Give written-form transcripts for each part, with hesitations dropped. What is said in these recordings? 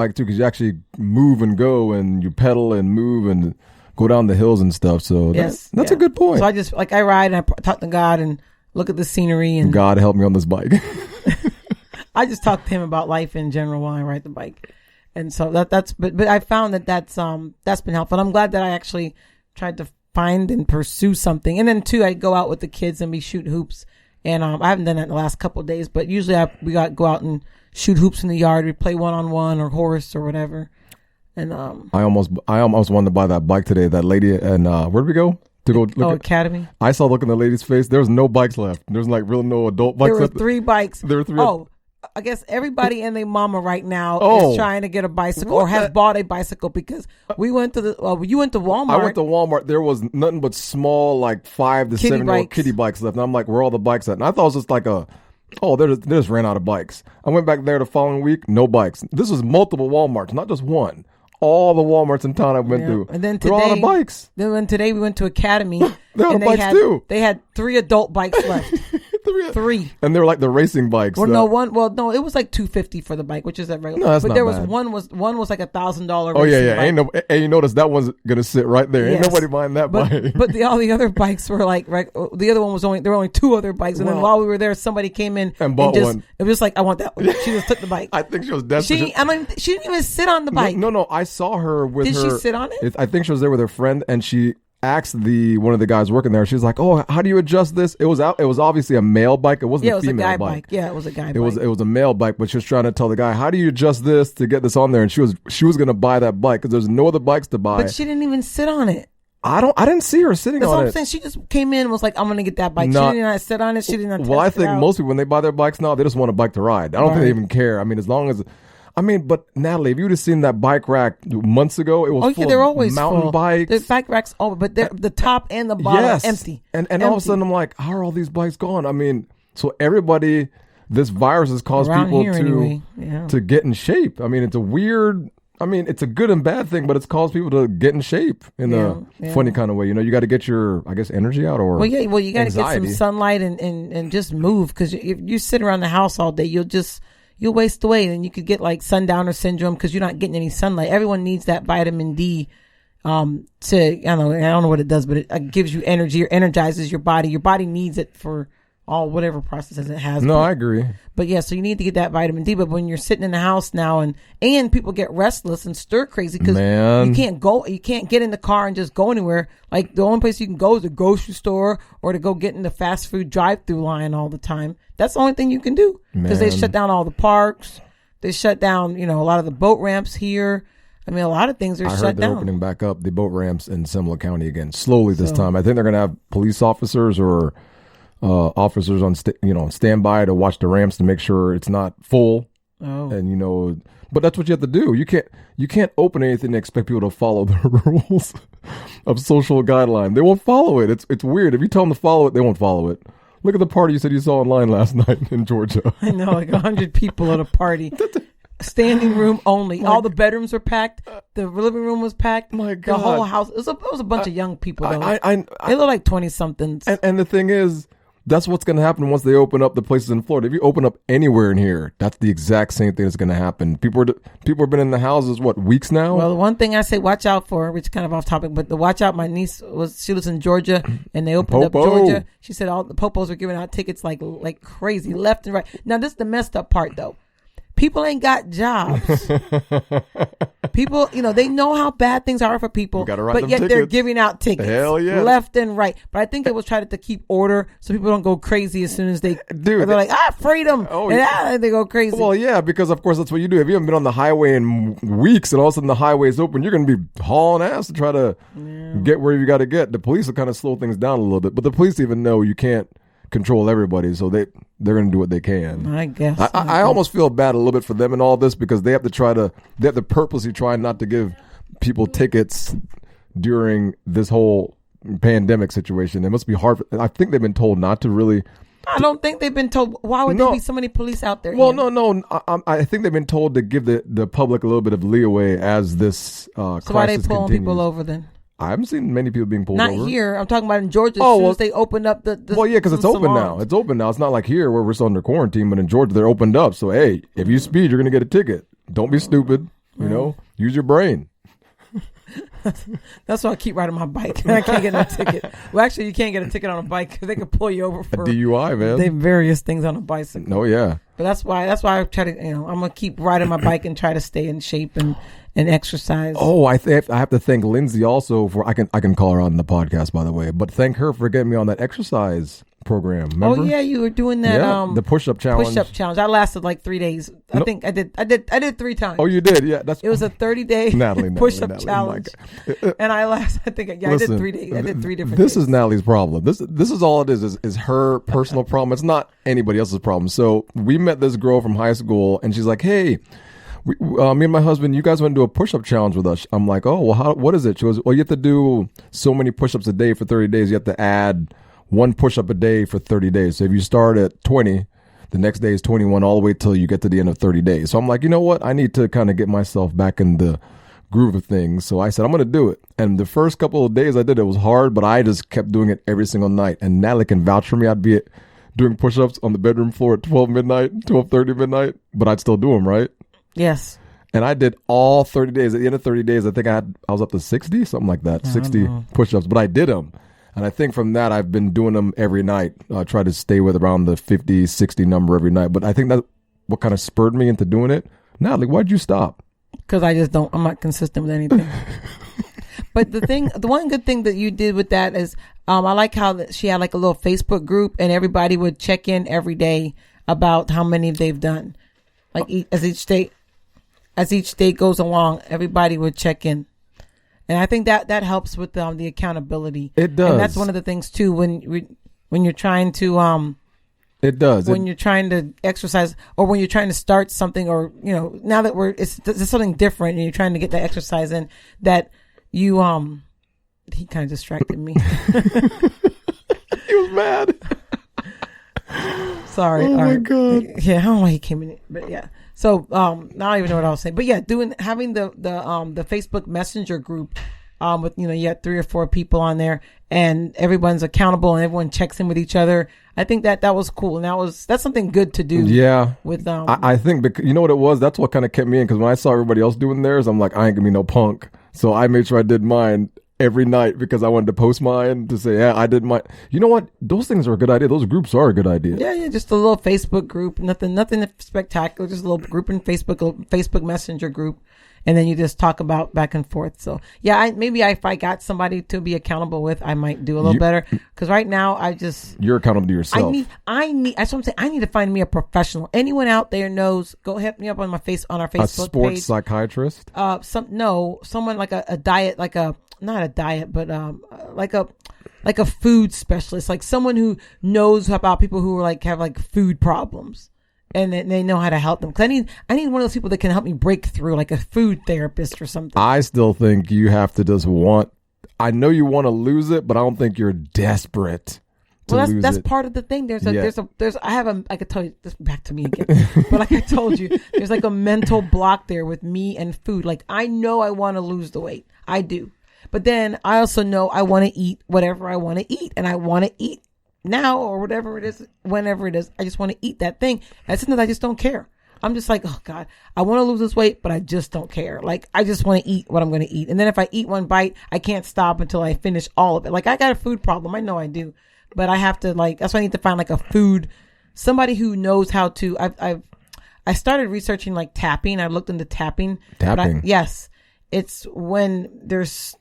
bike too, because you actually move and go, and you pedal and move and go down the hills and stuff. So that's a good point. So I just I ride and I talk to God and look at the scenery, and God help me on this bike. I just talk to him about life in general while I ride the bike. And so that's but I found that's been helpful. I'm glad that I actually tried to find and pursue something. And then too, I go out with the kids and we shoot hoops. And I haven't done that in the last couple of days, but usually we go out and shoot hoops in the yard. We play 1-on-1 or horse or whatever. And I almost wanted to buy that bike today. That lady, and where did we go? To go look Academy. I saw look in the lady's face. There was no bikes left. There's like really no adult bikes left. There were 3 bikes. There were 3. Oh, I guess everybody and their mama right now is trying to get a bicycle or has bought a bicycle, because we went to you went to Walmart. I went to Walmart. There was nothing but small, like 5 to 7-year-old kiddie bikes left. And I'm like, where are all the bikes at? And I thought it was just like they just ran out of bikes. I went back there the following week, no bikes. This was multiple Walmarts, not just one. All the Walmarts in town I went through. And then today, all the bikes. Then today we went to Academy. They had too. They had 3 adult bikes left. 3. And they were like the racing bikes. Well, no, it was like $250 for the bike, which is that regular. No, that's but not there bad. was one was like $1,000. Oh yeah. And you notice that one's gonna sit right there. Ain't nobody buying that bike. But all the other bikes were like, the other one was there were only 2 other bikes, and then while we were there, somebody came in and bought one. It was like, I want that one. She just took the bike. I think she was desperate. She didn't even sit on the bike. No. I saw her with her. Did she sit on it? I think she was there with her friend, and she asked one of the guys working there. She's like, "Oh, how do you adjust this?" It was obviously a male bike. It wasn't a female bike. Yeah, it was a guy bike. It was a male bike, but she was trying to tell the guy, "How do you adjust this to get this on there?" And she was going to buy that bike because there's no other bikes to buy. But she didn't even sit on it. I didn't see her sitting on it. That's what I'm saying. She just came in and was like, "I'm going to get that bike." She didn't even sit on it. She didn't. Well, I think most people, when they buy their bikes now, they just want a bike to ride. I don't think they even care. I mean, as long as. But Natalie, if you would have seen that bike rack months ago, it was full they're of always mountain full. bikes. The bike racks over, but the top and the bottom are empty. And all of a sudden, I'm like, how are all these bikes gone? I mean, so everybody, this virus has caused around people to get in shape. I mean, it's it's a good and bad thing, but it's caused people to get in shape in a funny kind of way. You got to get your, I guess, energy out or you got to get some sunlight and just move, because if you sit around the house all day, you'll waste away, and you could get like sundowner syndrome because you're not getting any sunlight. Everyone needs that vitamin D I don't know what it does, but it gives you energy or energizes your body. Your body needs it for all whatever processes it has. No, I agree. But yeah, so you need to get that vitamin D. But when you're sitting in the house now and people get restless and stir crazy because you can't get in the car and just go anywhere. Like the only place you can go is the grocery store or to go get in the fast food drive-through line all the time. That's the only thing you can do because they shut down all the parks. They shut down, a lot of the boat ramps here. I mean, a lot of things are shut down. I heard they're opening back up the boat ramps in Seminole County again, slowly this time. I think they're going to have police officers or officers on standby to watch the ramps to make sure it's not full. Oh. And but that's what you have to do. You can't open anything and expect people to follow the rules of social guideline. They won't follow it. It's weird. If you tell them to follow it, they won't follow it. Look at the party you said you saw online last night in Georgia. I know, like 100 people at a party. Standing room only. All the bedrooms were packed. The living room was packed. My God. The whole house. It was a bunch of young people, though. They look like 20-somethings. And the thing is, that's what's going to happen once they open up the places in Florida. If you open up anywhere in here, that's the exact same thing that's going to happen. People have been in the houses, weeks now? Well, the one thing I say watch out for, which is kind of off topic, but watch out, my niece she lives in Georgia, and they opened up Georgia. She said all the popos were giving out tickets like crazy, left and right. Now, this is the messed up part, though. People ain't got jobs. People, they know how bad things are for people, but yet they're giving out tickets. Hell yeah. Left and right. But I think it was trying to keep order so people don't go crazy as soon as they're like, freedom. And they go crazy. Well, yeah, because of course that's what you do. If you haven't been on the highway in weeks and all of a sudden the highway is open, you're going to be hauling ass to try to get where you got to get. The police will kind of slow things down a little bit, but the police even know you can't control everybody, so they're going to do what they can. I guess. I almost feel bad a little bit for them and all this because they have to purposely try not to give people tickets during this whole pandemic situation. It must be hard. I think they've been told not to really. I don't think they've been told. Why would there be so many police out there? Well, no. I think they've been told to give the public a little bit of leeway as this crisis So why are they pulling continues. people over then? I haven't seen many people being pulled over. Not here. I'm talking about in Georgia. As soon as they opened up the well, yeah, because it's open now. It's open now. It's not like here where we're still under quarantine, but in Georgia they're opened up. So hey, if you speed, you're going to get a ticket. Don't be stupid. You know, use your brain. That's why I keep riding my bike. I can't get no ticket. Well, actually, you can't get a ticket on a bike because they can pull you over for a DUI, man. They various things on a bicycle. Oh yeah. But that's why I try to, I'm gonna keep riding my bike and try to stay in shape and exercise. Oh, I have to thank Lindsay also for I can call her on the podcast, by the way, but thank her for getting me on that exercise program. Remember? Oh yeah, you were doing that. The push-up challenge. I lasted like 3 days. I think I did 3 times. Oh, you did? Yeah, it was a 30-day push-up challenge, and I did 3 days. I did 3 different. This days. is Natalie's problem. This is all it is her personal problem. It's not anybody else's problem. So we met this girl from high school, and she's like, "Hey, me and my husband, you guys went to do a push-up challenge with us." I'm like, "Oh, well, what is it?" She goes, "Well, you have to do so many push-ups a day for 30 days. You have to add 1 push-up a day for 30 days. So if you start at 20, the next day is 21 all the way till you get to the end of 30 days. So I'm like, you know what? I need to kind of get myself back in the groove of things. So I said, I'm going to do it. And the first couple of days I did, it was hard, but I just kept doing it every single night. And Natalie can vouch for me. I'd be doing push-ups on the bedroom floor at 12:30 midnight, but I'd still do them, right? Yes. And I did all 30 days. At the end of 30 days, I think I was up to 60, something like that, 60 push-ups, but I did them. And I think from that, I've been doing them every night. I try to stay with around the 50, 60 number every night. But I think that's what kind of spurred me into doing it. Natalie, why'd you stop? Because I'm not consistent with anything. But the one good thing that you did with that is I like how she had like a little Facebook group and everybody would check in every day about how many they've done. Like as each day goes along, everybody would check in. And I think that helps with the accountability. It does. And that's one of the things too when you're trying to it does. When you're trying to exercise or when you're trying to start something or now that it's something different and you're trying to get that exercise in that you he kind of distracted me. He was mad. Sorry. Oh my God. Yeah, I don't know why he came in, but yeah. So now I don't even know what I was saying, but yeah, having the Facebook Messenger group with you had 3 or 4 people on there, and everyone's accountable and everyone checks in with each other. I think that was cool, and that's something good to do. Yeah, with I think because you know what it was. That's what kind of kept me in because when I saw everybody else doing theirs, I'm like, I ain't gonna be no punk. So I made sure I did mine every night because I wanted to post mine to say, yeah, I did mine. You know what? Those things are a good idea. Those groups are a good idea. Yeah, just a little Facebook group. Nothing spectacular. Just a little group in Facebook, a Facebook Messenger group. And then you just talk about back and forth. So yeah, if I got somebody to be accountable with, I might do a little better. Because right now you're accountable to yourself. I need. That's what I'm saying. I need to find me a professional. Anyone out there knows? Go hit me up on our Facebook page. A sports psychiatrist. Someone like a diet, not a diet, but like a food specialist, like someone who knows about people who have food problems. And they know how to help them. Cause I need one of those people that can help me break through, like a food therapist or something. I still think you have to just I know you want to lose it, but I don't think you're desperate to lose it. That's part of the thing. I could tell you this back to me again, but like I told you, there's like a mental block there with me and food. Like I know I want to lose the weight. I do. But then I also know I want to eat whatever I want to eat, and I want to eat now or whatever it is, whenever it is. I just want to eat that thing. And sometimes I just don't care. I'm just like, oh God, I want to lose this weight, but I just don't care. Like, I just want to eat what I'm going to eat. And then if I eat one bite, I can't stop until I finish all of it. Like, I got a food problem. I know I do, but I have to that's why I need to find like a food, somebody who knows how to, I started researching like tapping. I looked into tapping. Tapping? Yes. It's when there's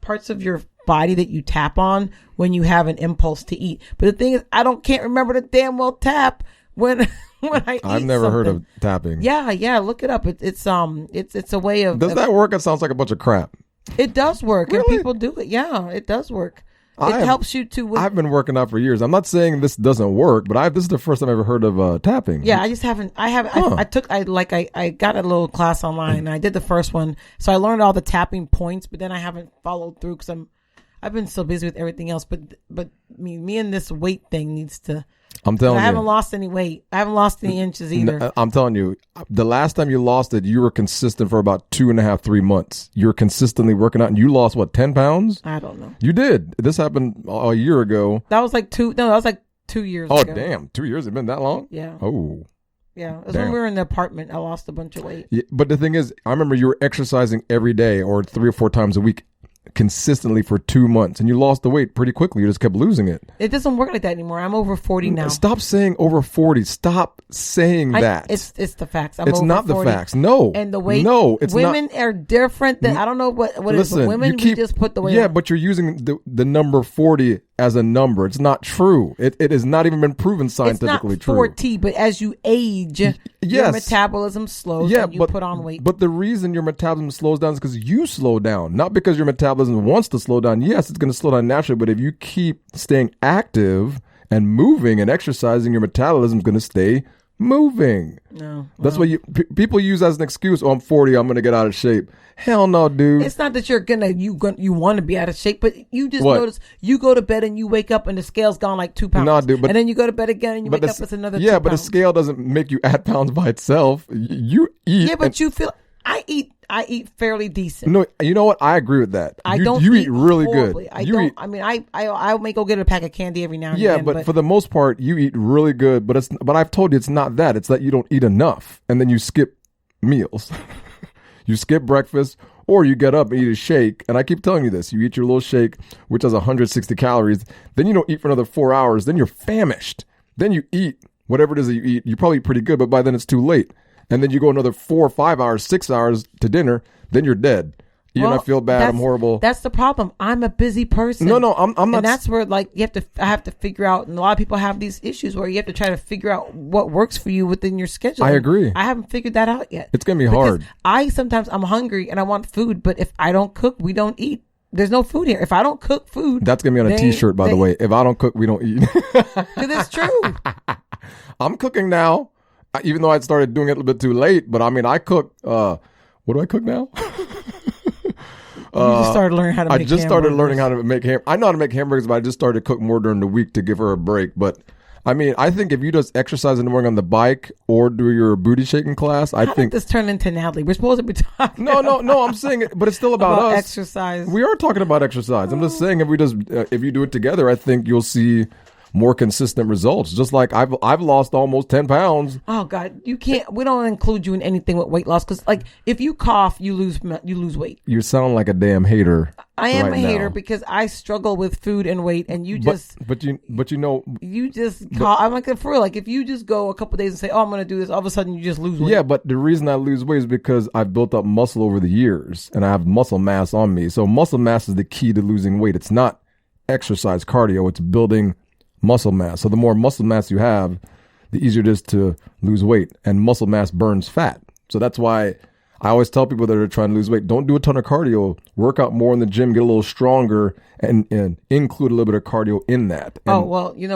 parts of your body that you tap on when you have an impulse to eat. But the thing is, can't remember to damn well tap when I eat. I've never heard of tapping. Yeah, look it up. It's a way of. Does that work? It sounds like a bunch of crap. It does work, really? And people do it. Yeah, it does work. It helps you to. I've been working out for years. I'm not saying this doesn't work, but this is the first time I've ever heard of tapping. Yeah, I just haven't. I got a little class online and I did the first one, so I learned all the tapping points, but then I haven't followed through because I've been so busy with everything else. But me and this weight thing needs to. I'm telling you, I haven't lost any weight. I haven't lost any inches either. I'm telling you, the last time you lost it, you were consistent for about 2.5, 3 months. You were consistently working out, and you lost 10 pounds? I don't know. You did. This happened a year ago. That was like 2 years ago. Oh, damn. 2 years? It's been that long? Yeah. Oh. Yeah, it was when we were in the apartment. I lost a bunch of weight. Yeah, but the thing is, I remember you were exercising every day or 3 or 4 times a week consistently for 2 months, and you lost the weight pretty quickly. You just kept losing it. It doesn't work like that anymore. I'm over 40 now. Stop saying over 40. Stop saying that. It's the facts. It's over not 40. The facts. No. And the weight. No, it's women are different than, I don't know what it is, but women, we just put the weight on. But you're using the number 40 as a number. It's not true. It has not even been proven scientifically true. It's not 40, but as you age, your metabolism slows and you put on weight. But the reason your metabolism slows down is because you slow down, not because your metabolism wants to slow down. Yes, it's going to slow down naturally, but if you keep staying active and moving and exercising, your metabolism is going to stay moving. No, that's what people use as an excuse. Oh, I'm 40. I'm going to get out of shape. Hell no, dude. It's not that you want to be out of shape, but you just notice you go to bed and you wake up and the scale's gone like 2 pounds. No, dude, and then you go to bed again and you wake up with another 2 pounds. Yeah, but the scale doesn't make you add pounds by itself. You eat. Yeah, but you feel. I eat fairly decent. No, you know what? I agree with that. You eat really good. I may go get a pack of candy every now and then. Yeah, but for the most part, you eat really good. But I've told you it's not that. It's that you don't eat enough, and then you skip meals. You skip breakfast, or you get up and eat a shake. And I keep telling you this. You eat your little shake, which has 160 calories. Then you don't eat for another 4 hours. Then you're famished. Then you eat whatever it is that you eat. You probably eat pretty good, but by then it's too late. And then you go another 4 or 5 hours, 6 hours to dinner. Then you're dead. I feel bad. I'm horrible. That's the problem. I'm a busy person. No, I'm not. And that's where I have to figure out. And a lot of people have these issues where you have to try to figure out what works for you within your schedule. I agree. I haven't figured that out yet. It's gonna be hard. Sometimes I'm hungry and I want food, but if I don't cook, we don't eat. There's no food here. If I don't cook food, that's gonna be on a T-shirt, by the way. If I don't cook, we don't eat. Because it's true. I'm cooking now. Even though I started doing it a little bit too late, but I mean, I cook. What do I cook now? You just started learning how to make hamburgers. I just started learning how to make I know how to make hamburgers, but I just started to cook more during the week to give her a break. But I mean, I think if you just exercise in the morning on the bike or do your booty shaking class, I think this turned into Natalie. We're supposed to be talking. No. I'm saying it, but it's still about us. Exercise. We are talking about exercise. I'm just saying if you do it together, I think you'll see more consistent results. Just like I've lost almost 10 pounds. Oh God, you can't. We don't include you in anything with weight loss because if you cough, you lose weight. You sound like a damn hater. I am a hater because I struggle with food and weight, and you just. But you just. I'm like for real. Like if you just go a couple days and say, "Oh, I'm going to do this," all of a sudden you just lose weight. Yeah, but the reason I lose weight is because I've built up muscle over the years, and I have muscle mass on me. So muscle mass is the key to losing weight. It's not exercise, cardio. It's building muscle mass. So the more muscle mass you have, the easier it is to lose weight, and muscle mass burns fat. So that's why I always tell people that are trying to lose weight, don't do a ton of cardio, work out more in the gym, get a little stronger, and include a little bit of cardio in that. And,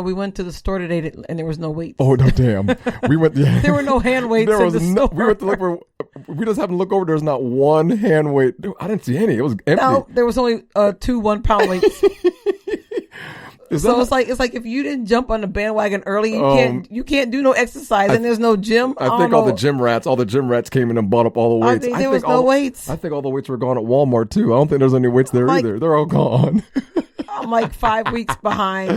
we went to the store today and there was no weights. Oh, no, damn. We went. Yeah. There were no hand weights in the store. We went to look for. We just happened to look over. There's not one hand weight. Dude, I didn't see any. It was empty. No, there was only 2 1-pound weights. So it's like if you didn't jump on the bandwagon early, you can't do no exercise, and there's no gym. I think all the gym rats came in and bought up all the weights. I think there was no weights. I think all the weights were gone at Walmart too. I don't think there's any weights there either. They're all gone. I'm like 5 weeks behind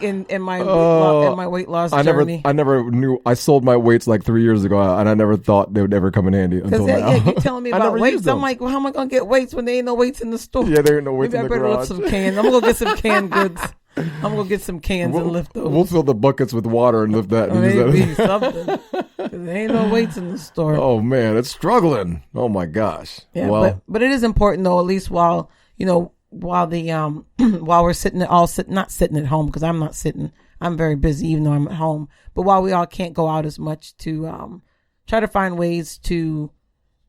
in my weight loss journey. I never knew. I sold my weights like 3 years ago, and I never thought they would ever come in handy until now. Yeah, you're telling me about weights. I'm like, well, how am I gonna get weights when there ain't no weights in the store? Yeah, there ain't no weights in the garage. Maybe I better lift some cans. I'm gonna go get some canned goods. I'm gonna get some cans and lift those. We'll fill the buckets with water and lift that. Maybe something. There ain't no weights in the store. Oh man, it's struggling. Oh my gosh. Yeah, well, but it is important though. At least while we're not sitting at home, because I'm not sitting. I'm very busy even though I'm at home. But while we all can't go out as much, to try to find ways to,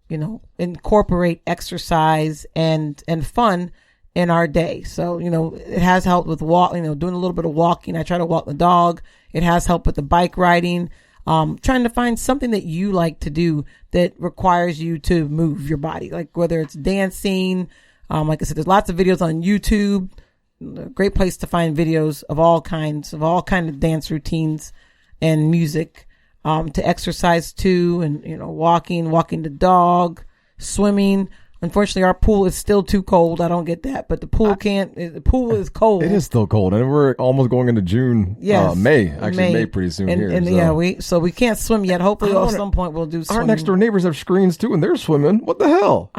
incorporate exercise and fun in our day. So, it has helped with doing a little bit of walking. I try to walk the dog. It has helped with the bike riding. Trying to find something that you like to do that requires you to move your body, like whether it's dancing. Like I said, there's lots of videos on YouTube. A great place to find videos of all kinds of dance routines and music, to exercise too. And, walking the dog, swimming. Unfortunately, our pool is still too cold. I don't get that, but the pool is cold. It is still cold, and we're almost going into June. Yes, May pretty soon here. And so we can't swim yet. Hopefully, at some point we'll do swimming. Our next door neighbors have screens too, and they're swimming. What the hell?